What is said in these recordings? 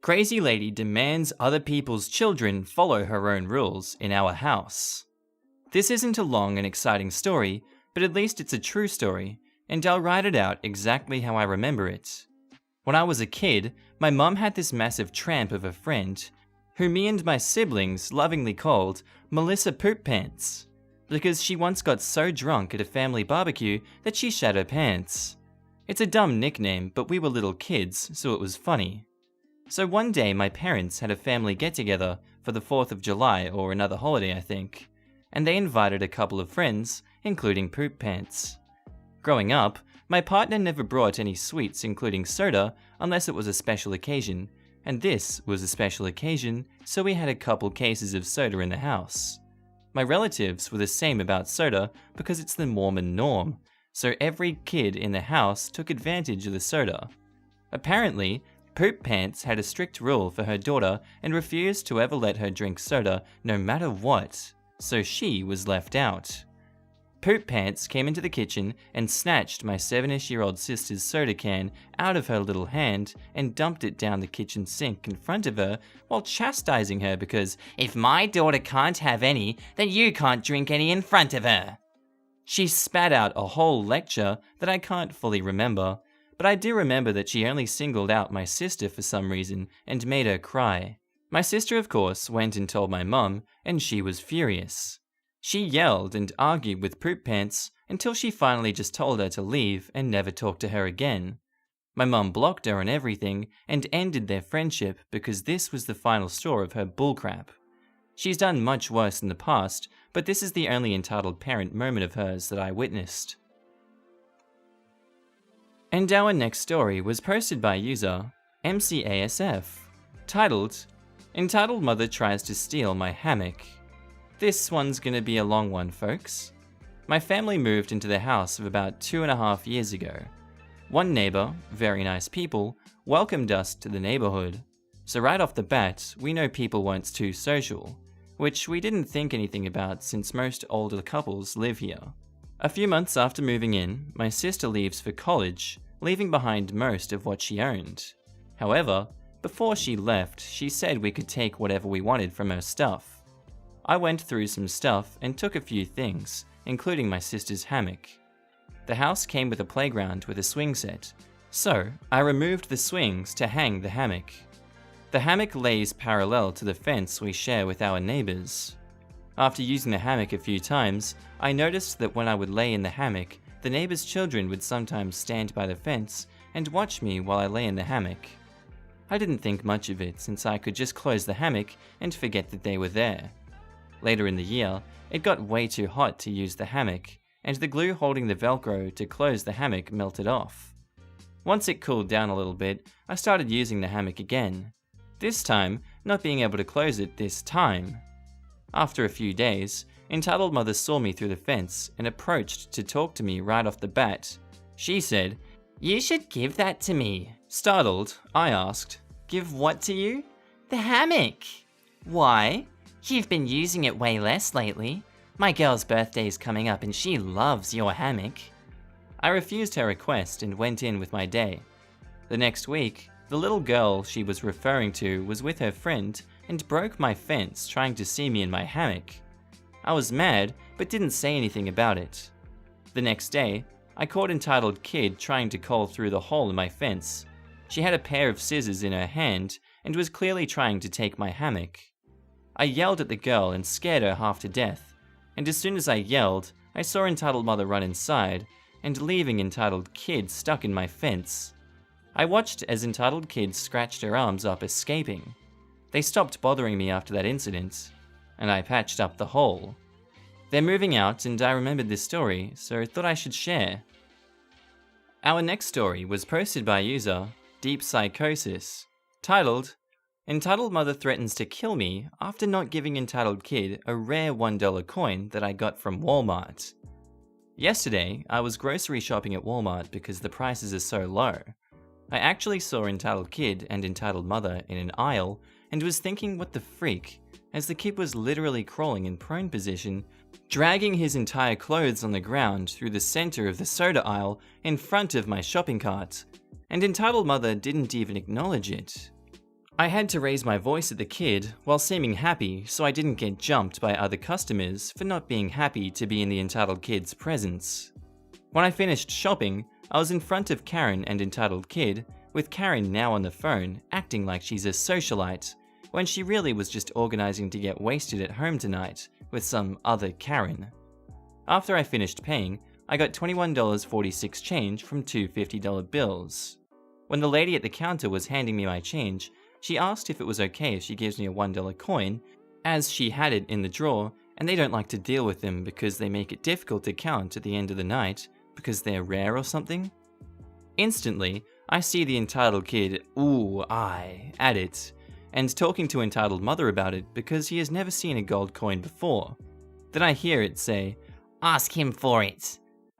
Crazy lady demands other people's children follow her own rules in our house. This isn't a long and exciting story, but at least it's a true story, and I'll write it out exactly how I remember it. When I was a kid, my mum had this massive tramp of a friend, who me and my siblings lovingly called Melissa Poop Pants, because she once got so drunk at a family barbecue that she shat her pants. It's a dumb nickname, but we were little kids, so it was funny. So one day my parents had a family get-together for the 4th of July or another holiday I think, and they invited a couple of friends, including Poop Pants. Growing up, my partner never brought any sweets including soda unless it was a special occasion, and this was a special occasion, so we had a couple cases of soda in the house. My relatives were the same about soda because it's the Mormon norm, so every kid in the house took advantage of the soda. Apparently, Poop Pants had a strict rule for her daughter and refused to ever let her drink soda no matter what, so she was left out. Poop Pants came into the kitchen and snatched my 7-ish-year-old sister's soda can out of her little hand and dumped it down the kitchen sink in front of her while chastising her because, "If my daughter can't have any, then you can't drink any in front of her." She spat out a whole lecture that I can't fully remember, but I do remember that she only singled out my sister for some reason and made her cry. My sister, of course, went and told my mum, and she was furious. She yelled and argued with Poop Pants until she finally just told her to leave and never talk to her again. My mum blocked her on everything and ended their friendship because this was the final straw of her bullcrap. She's done much worse in the past, but this is the only entitled parent moment of hers that I witnessed. And our next story was posted by user MCASF, titled, "Entitled Mother Tries to Steal My Hammock." This one's gonna be a long one, folks. My family moved into the house of about 2.5 years ago. One neighbor, very nice people, welcomed us to the neighborhood. So right off the bat, we know people weren't too social, which we didn't think anything about since most older couples live here. A few months after moving in, my sister leaves for college, leaving behind most of what she owned. However, before she left, she said we could take whatever we wanted from her stuff. I went through some stuff and took a few things, including my sister's hammock. The house came with a playground with a swing set, so I removed the swings to hang the hammock. The hammock lays parallel to the fence we share with our neighbors. After using the hammock a few times, I noticed that when I would lay in the hammock, the neighbors' children would sometimes stand by the fence and watch me while I lay in the hammock. I didn't think much of it since I could just close the hammock and forget that they were there. Later in the year, it got way too hot to use the hammock, and the glue holding the Velcro to close the hammock melted off. Once it cooled down a little bit, I started using the hammock again. This time, not being able to close it this time. After a few days, Entitled Mother saw me through the fence and approached to talk to me right off the bat. She said, "You should give that to me." Startled, I asked, "Give what to you?" "The hammock." "Why?" "You've been using it way less lately. My girl's birthday's coming up and she loves your hammock." I refused her request and went in with my day. The next week, the little girl she was referring to was with her friend and broke my fence trying to see me in my hammock. I was mad, but didn't say anything about it. The next day, I caught Entitled Kid trying to crawl through the hole in my fence. She had a pair of scissors in her hand and was clearly trying to take my hammock. I yelled at the girl and scared her half to death, and as soon as I yelled, I saw Entitled Mother run inside, and leaving Entitled Kid stuck in my fence. I watched as Entitled Kid scratched her arms up escaping. They stopped bothering me after that incident, and I patched up the hole. They're moving out and I remembered this story, so thought I should share. Our next story was posted by user Deep Psychosis, titled, "Entitled Mother Threatens to Kill Me After Not Giving Entitled Kid a Rare $1 coin that I got from Walmart." Yesterday, I was grocery shopping at Walmart because the prices are so low. I actually saw Entitled Kid and Entitled Mother in an aisle and was thinking what the freak, as the kid was literally crawling in prone position, dragging his entire clothes on the ground through the center of the soda aisle in front of my shopping cart, and Entitled Mother didn't even acknowledge it. I had to raise my voice at the kid while seeming happy so I didn't get jumped by other customers for not being happy to be in the entitled kid's presence. When I finished shopping, I was in front of Karen and entitled kid, with Karen now on the phone acting like she's a socialite, when she really was just organizing to get wasted at home tonight with some other Karen. After I finished paying, I got $21.46 change from two $50 bills. When the lady at the counter was handing me my change, she asked if it was okay if she gives me a $1 coin, as she had it in the drawer and they don't like to deal with them because they make it difficult to count at the end of the night because they're rare or something. Instantly, I see the entitled kid at it, and talking to entitled mother about it because he has never seen a gold coin before. Then I hear it say, "Ask him for it."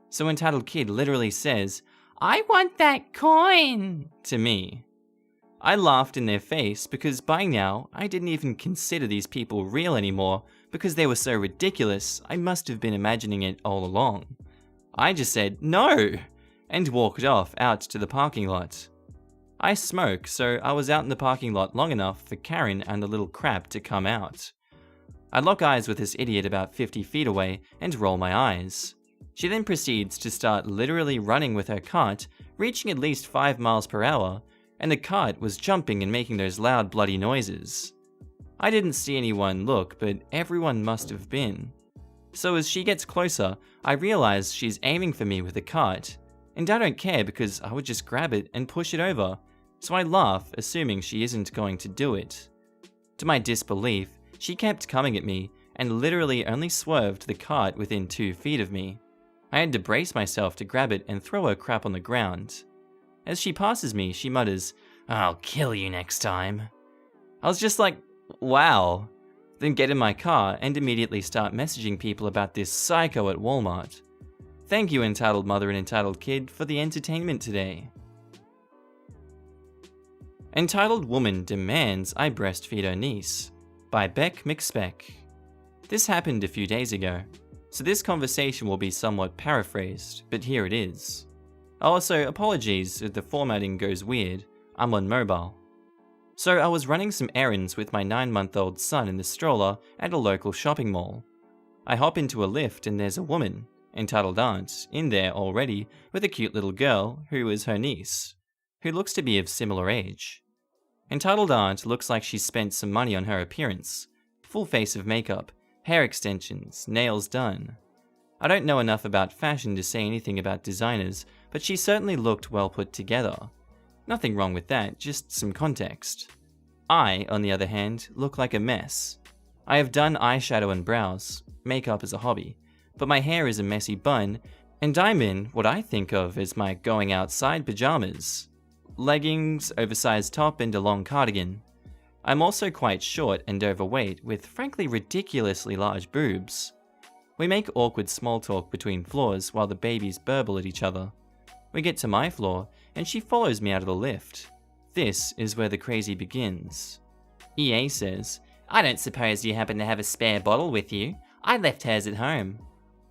So entitled kid literally says, "I want that coin," to me. I laughed in their face because by now I didn't even consider these people real anymore because they were so ridiculous I must have been imagining it all along. I just said no and walked off out to the parking lot. I smoke, so I was out in the parking lot long enough for Karen and the little crap to come out. I lock eyes with this idiot about 50 feet away and roll my eyes. She then proceeds to start literally running with her cart, reaching at least 5 miles per hour, and the cart was jumping and making those loud bloody noises. I didn't see anyone look, but everyone must have been. So as she gets closer, I realize she's aiming for me with the cart, and I don't care because I would just grab it and push it over, so I laugh, assuming she isn't going to do it. To my disbelief, she kept coming at me and literally only swerved the cart within 2 feet of me. I had to brace myself to grab it and throw her crap on the ground. As she passes me, she mutters, "I'll kill you next time." I was just like, wow. Then get in my car and immediately start messaging people about this psycho at Walmart. Thank you, entitled mother and entitled kid, for the entertainment today. Entitled woman demands I breastfeed her niece, by Beck McSpeck. This happened a few days ago, so this conversation will be somewhat paraphrased, but here it is. Also, apologies if the formatting goes weird, I'm on mobile. So I was running some errands with my 9-month-old son in the stroller at a local shopping mall. I hop into a lift and there's a woman, entitled aunt, in there already with a cute little girl who is her niece, who looks to be of similar age. Entitled aunt looks like she's spent some money on her appearance, full face of makeup, hair extensions, nails done. I don't know enough about fashion to say anything about designers, but she certainly looked well put together. Nothing wrong with that, just some context. I, on the other hand, look like a mess. I have done eyeshadow and brows, makeup is a hobby, but my hair is a messy bun, and I'm in what I think of as my going outside pajamas. Leggings, oversized top, and a long cardigan. I'm also quite short and overweight, with frankly ridiculously large boobs. We make awkward small talk between floors while the babies burble at each other. We get to my floor, and she follows me out of the lift. This is where the crazy begins. EA says, "I don't suppose you happen to have a spare bottle with you? I left hers at home."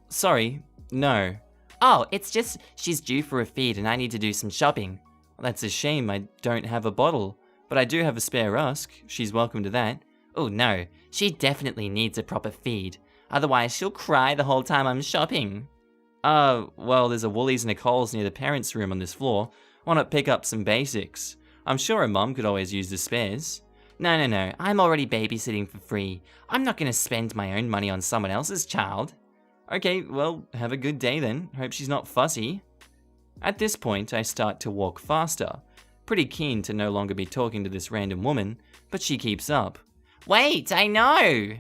"Sorry, no." "Oh, it's just she's due for a feed and I need to do some shopping." "That's a shame I don't have a bottle, but I do have a spare rusk. She's welcome to that." "Oh no, she definitely needs a proper feed. Otherwise she'll cry the whole time I'm shopping." Well, there's a Woolies and a Coles near the parents' room on this floor. Why not pick up some basics? I'm sure her mum could always use the spares." No, I'm already babysitting for free. I'm not gonna spend my own money on someone else's child." "Okay, well, have a good day then. Hope she's not fussy." At this point, I start to walk faster, pretty keen to no longer be talking to this random woman, but she keeps up. "Wait, I know!"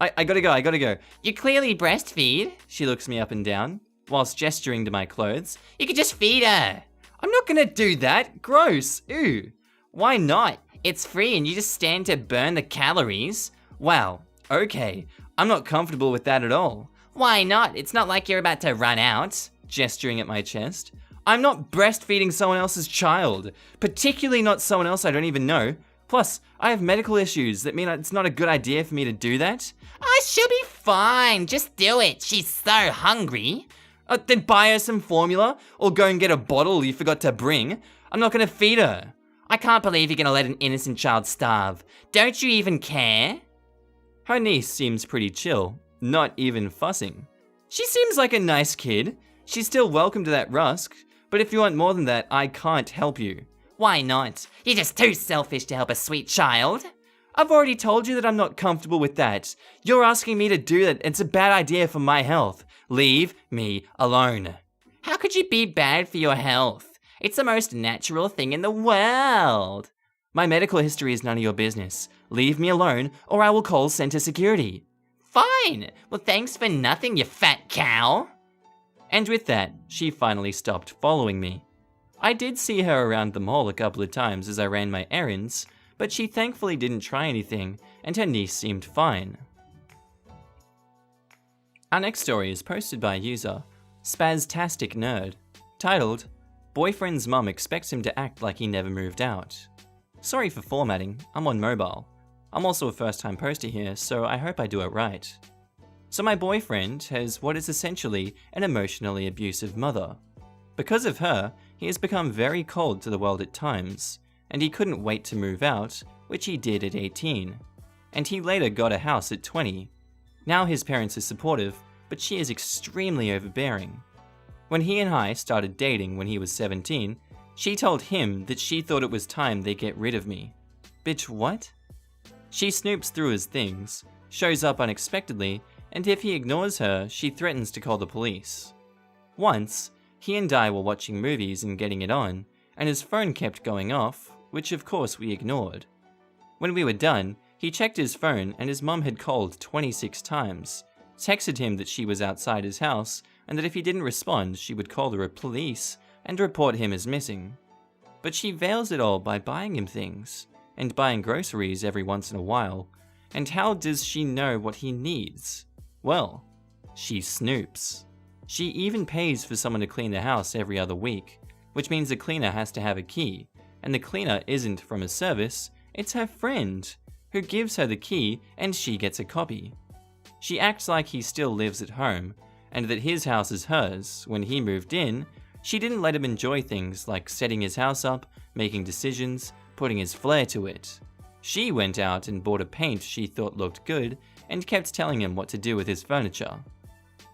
I gotta go. "You clearly breastfeed." She looks me up and down, whilst gesturing to my clothes. "You could just feed her." "I'm not gonna do that. Gross. Ew." "Why not? It's free and you just stand to burn the calories." "Wow, okay. I'm not comfortable with that at all." "Why not? It's not like you're about to run out." Gesturing at my chest. "I'm not breastfeeding someone else's child, particularly not someone else I don't even know. Plus, I have medical issues that mean it's not a good idea for me to do that." "Oh, she'll be fine. Just do it. She's so hungry." Then buy her some formula, or go and get a bottle you forgot to bring. I'm not gonna feed her. I can't believe you're gonna let an innocent child starve. Don't you even care? Her niece seems pretty chill, not even fussing. She seems like a nice kid. She's still welcome to that rusk, but if you want more than that, I can't help you. Why not? You're just too selfish to help a sweet child. I've already told you that I'm not comfortable with that. You're asking me to do that. It's a bad idea for my health. Leave me alone. How could you be bad for your health? It's the most natural thing in the world. My medical history is none of your business. Leave me alone, or I will call center security. Fine. Well, thanks for nothing, you fat cow. And with that, she finally stopped following me. I did see her around the mall a couple of times as I ran my errands, but she thankfully didn't try anything, and her niece seemed fine. Our next story is posted by user Spaztastic Nerd, titled, Boyfriend's mum expects him to act like he never moved out. Sorry for formatting, I'm on mobile. I'm also a first-time poster here, so I hope I do it right. So my boyfriend has what is essentially an emotionally abusive mother. Because of her, he has become very cold to the world at times, and he couldn't wait to move out, which he did at 18. And he later got a house at 20. Now his parents are supportive, but she is extremely overbearing. When he and I started dating when he was 17, she told him that she thought it was time they get rid of me. Bitch, what? She snoops through his things, shows up unexpectedly, and if he ignores her, she threatens to call the police. Once, he and I were watching movies and getting it on, and his phone kept going off, which of course we ignored. When we were done, he checked his phone and his mum had called 26 times, texted him that she was outside his house, and that if he didn't respond, she would call the police and report him as missing. But she veils it all by buying him things, and buying groceries every once in a while, and how does she know what he needs? Well, she snoops. She even pays for someone to clean the house every other week, which means the cleaner has to have a key, and the cleaner isn't from a service, it's her friend, who gives her the key and she gets a copy. She acts like he still lives at home, and that his house is hers. When he moved in, she didn't let him enjoy things like setting his house up, making decisions, putting his flair to it. She went out and bought a paint she thought looked good, and kept telling him what to do with his furniture.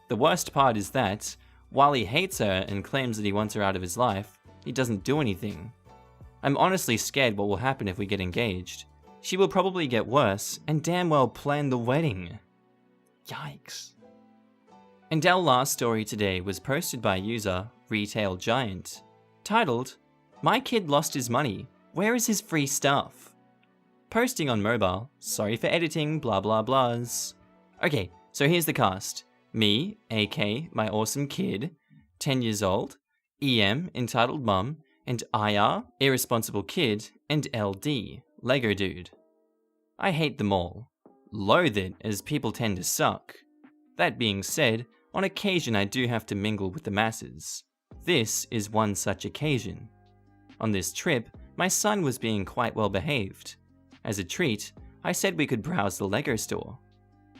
The worst part is that, while he hates her and claims that he wants her out of his life, he doesn't do anything. I'm honestly scared what will happen if we get engaged. She will probably get worse, and damn well plan the wedding. Yikes. And our last story today was posted by user Retail Giant, titled, My kid lost his money, where is his free stuff? Posting on mobile, sorry for editing, blah blah blahs. Okay, so here's the cast. Me, AK, my awesome kid, 10 years old, EM, entitled mum, and IR, irresponsible kid, and LD, Lego dude. I hate them all. Loathe it, as people tend to suck. That being said, on occasion I do have to mingle with the masses. This is one such occasion. On this trip, my son was being quite well behaved. As a treat, I said we could browse the Lego store.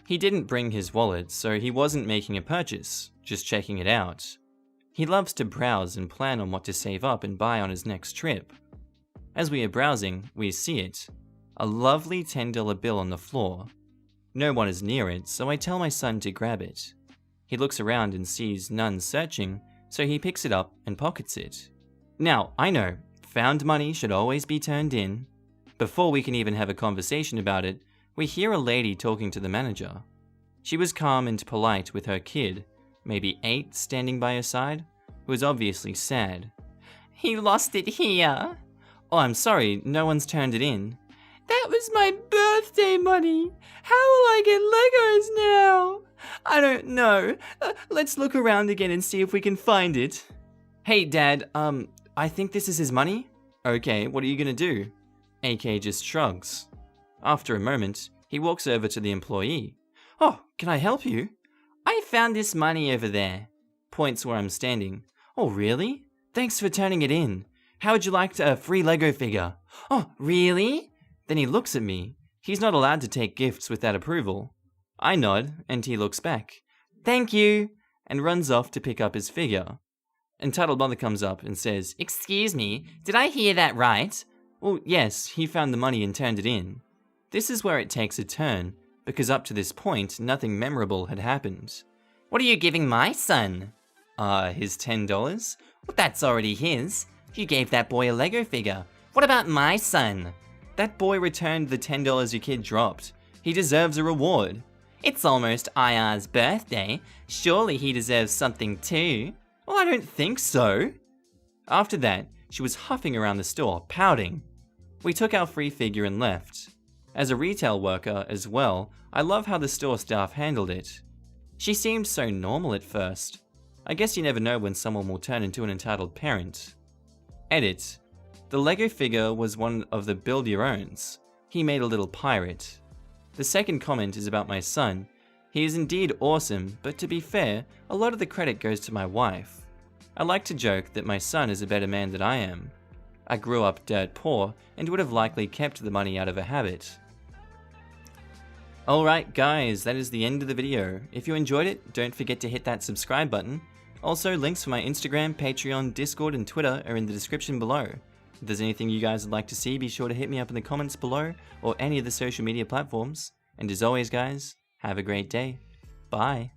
He didn't bring his wallet, so he wasn't making a purchase, just checking it out. He loves to browse and plan on what to save up and buy on his next trip. As we are browsing, we see it. A lovely $10 bill on the floor. No one is near it, so I tell my son to grab it. He looks around and sees none searching, so he picks it up and pockets it. Now, I know, found money should always be turned in. Before we can even have a conversation about it, we hear a lady talking to the manager. She was calm and polite with her kid, maybe 8, standing by her side, who was obviously sad. He lost it here. Oh, I'm sorry, no one's turned it in. That was my birthday money. How will I get Legos now? I don't know. Let's look around again and see if we can find it. Hey, Dad, I think this is his money? Okay, what are you gonna do? AK just shrugs. After a moment, he walks over to the employee. Oh, can I help you? I found this money over there. Points where I'm standing. Oh, really? Thanks for turning it in. How would you like a free Lego figure? Oh, really? Then he looks at me. He's not allowed to take gifts without approval. I nod, and he looks back. Thank you, and runs off to pick up his figure. Entitled Mother comes up and says, Excuse me, did I hear that right? Well, yes, he found the money and turned it in. This is where it takes a turn, because up to this point, nothing memorable had happened. What are you giving my son? His $10? Well, that's already his. You gave that boy a Lego figure. What about my son? That boy returned the $10 your kid dropped. He deserves a reward. It's almost IR's birthday. Surely he deserves something too. Well, I don't think so. After that, she was huffing around the store, pouting. We took our free figure and left. As a retail worker as well, I love how the store staff handled it. She seemed so normal at first. I guess you never know when someone will turn into an entitled parent. Edit. The Lego figure was one of the build your owns. He made a little pirate. The second comment is about my son. He is indeed awesome, but to be fair, a lot of the credit goes to my wife. I like to joke that my son is a better man than I am. I grew up dirt poor and would have likely kept the money out of a habit. Alright guys, that is the end of the video. If you enjoyed it, don't forget to hit that subscribe button. Also, links for my Instagram, Patreon, Discord and Twitter are in the description below. If there's anything you guys would like to see, be sure to hit me up in the comments below or any of the social media platforms. And as always guys, have a great day. Bye.